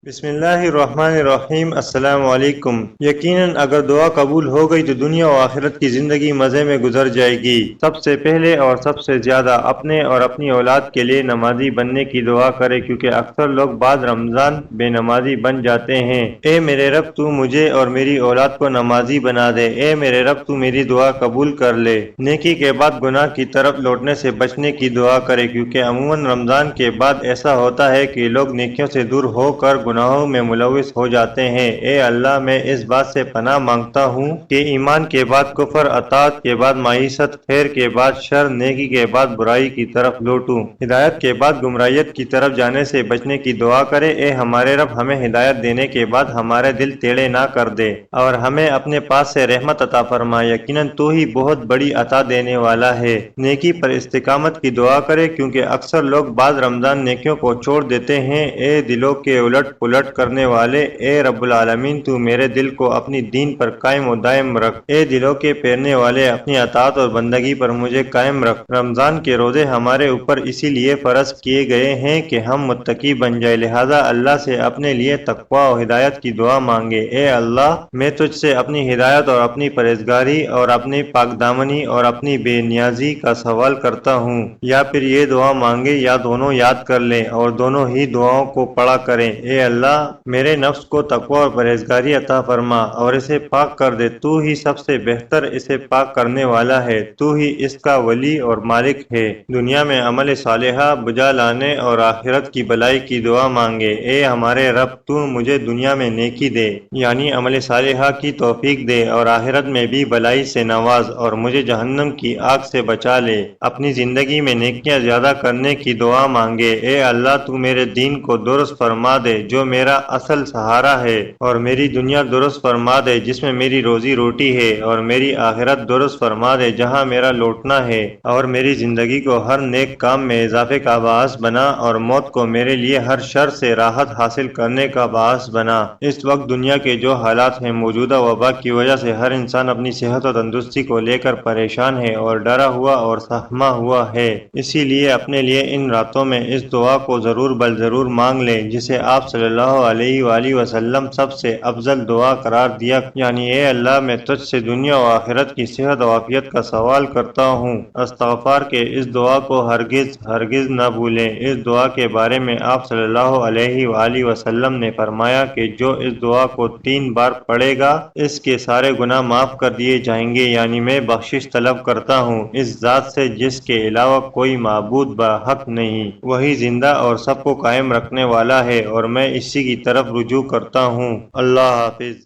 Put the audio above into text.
بسم اللہ الرحمن الرحیم۔ السلام علیکم۔ یقیناً اگر دعا قبول ہو گئی تو دنیا و آخرت کی زندگی مزے میں گزر جائے گی۔ سب سے پہلے اور سب سے زیادہ اپنے اور اپنی اولاد کے لیے نمازی بننے کی دعا کرے، کیونکہ اکثر لوگ بعد رمضان بے نمازی بن جاتے ہیں۔ اے میرے رب، تو مجھے اور میری اولاد کو نمازی بنا دے۔ اے میرے رب، تو میری دعا قبول کر لے۔ نیکی کے بعد گناہ کی طرف لوٹنے سے بچنے کی دعا کرے، کیونکہ عموماً رمضان کے بعد ایسا ہوتا ہے کہ لوگ نیکیوں سے دور ہو کر گناہوں میں ملوث ہو جاتے ہیں۔ اے اللہ، میں اس بات سے پناہ مانگتا ہوں کہ ایمان کے بعد کفر، اطاعت کے بعد معیشت، خیر کے بعد شر، نیکی کے بعد برائی کی طرف لوٹوں۔ ہدایت کے بعد گمراہیت کی طرف جانے سے بچنے کی دعا کرے۔ اے ہمارے رب، ہمیں ہدایت دینے کے بعد ہمارے دل ٹیڑھے نہ کر دے اور ہمیں اپنے پاس سے رحمت عطا فرما۔ یقیناً تو ہی بہت بڑی عطا دینے والا ہے۔ نیکی پر استقامت کی دعا کرے، کیونکہ اکثر لوگ بعد رمضان نیکیوں کو چھوڑ دیتے ہیں۔ اے دلوں کے الٹ پلٹ کرنے والے، اے رب العالمین، تو میرے دل کو اپنی دین پر قائم و دائم رکھ۔ اے دلوں کے پھیرنے والے، اپنی اطاعت اور بندگی پر مجھے قائم رکھ۔ رمضان کے روزے ہمارے اوپر اسی لیے فرض کیے گئے ہیں کہ ہم متقی بن جائیں، لہذا اللہ سے اپنے لیے تقوی و ہدایت کی دعا مانگے۔ اے اللہ، میں تجھ سے اپنی ہدایت اور اپنی پرہیزگاری اور اپنی پاک دامنی اور اپنی بے نیازی کا سوال کرتا ہوں۔ یا پھر یہ دعا مانگے یا دونوں یاد کر لیں اور دونوں ہی دعاؤں کو پڑھا کریں۔ اے اللہ، میرے نفس کو تقوی اور پرہیزگاری عطا فرما اور اسے پاک کر دے۔ تو ہی سب سے بہتر اسے پاک کرنے والا ہے، تو ہی اس کا ولی اور مالک ہے۔ دنیا میں عمل صالحہ بجا لانے اور آخرت کی بھلائی کی دعا مانگے۔ اے ہمارے رب، تو مجھے دنیا میں نیکی دے، یعنی عمل صالحہ کی توفیق دے، اور آخرت میں بھی بھلائی سے نواز اور مجھے جہنم کی آگ سے بچا لے۔ اپنی زندگی میں نیکیاں زیادہ کرنے کی دعا مانگے۔ اے اللہ، تو میرے دین کو درست فرما دے جو میرا اصل سہارا ہے، اور میری دنیا درست فرما دے جس میں میری روزی روٹی ہے، اور میری آخرت درست فرما دے جہاں میرا لوٹنا ہے، اور میری زندگی کو ہر نیک کام میں اضافے کا باعث بنا، اور موت کو میرے لیے ہر شر سے راحت حاصل کرنے کا باعث بنا۔ اس وقت دنیا کے جو حالات ہیں، موجودہ وبا کی وجہ سے ہر انسان اپنی صحت و تندرستی کو لے کر پریشان ہے اور ڈرا ہوا اور سہما ہوا ہے۔ اسی لیے اپنے لیے ان راتوں میں اس دعا کو ضرور بل ضرور مانگ لیں، جسے آپ صلی اللہ علیہ وآلہ وسلم سب سے افضل دعا قرار دیا، یعنی اے اللہ، میں تجھ سے دنیا و آخرت کی صحت و عافیت کا سوال کرتا ہوں۔ استغفار کے اس دعا کو ہرگز ہرگز نہ بھولیں۔ اس دعا کے بارے میں آپ صلی اللہ علیہ وآلہ وسلم نے فرمایا کہ جو اس دعا کو 3 بار پڑھے گا، اس کے سارے گناہ معاف کر دیے جائیں گے، یعنی میں بخشش طلب کرتا ہوں اس ذات سے جس کے علاوہ کوئی معبود برحق نہیں، وہی زندہ اور سب کو قائم رکھنے والا ہے، اور میں اسی کی طرف رجوع کرتا ہوں۔ اللہ حافظ۔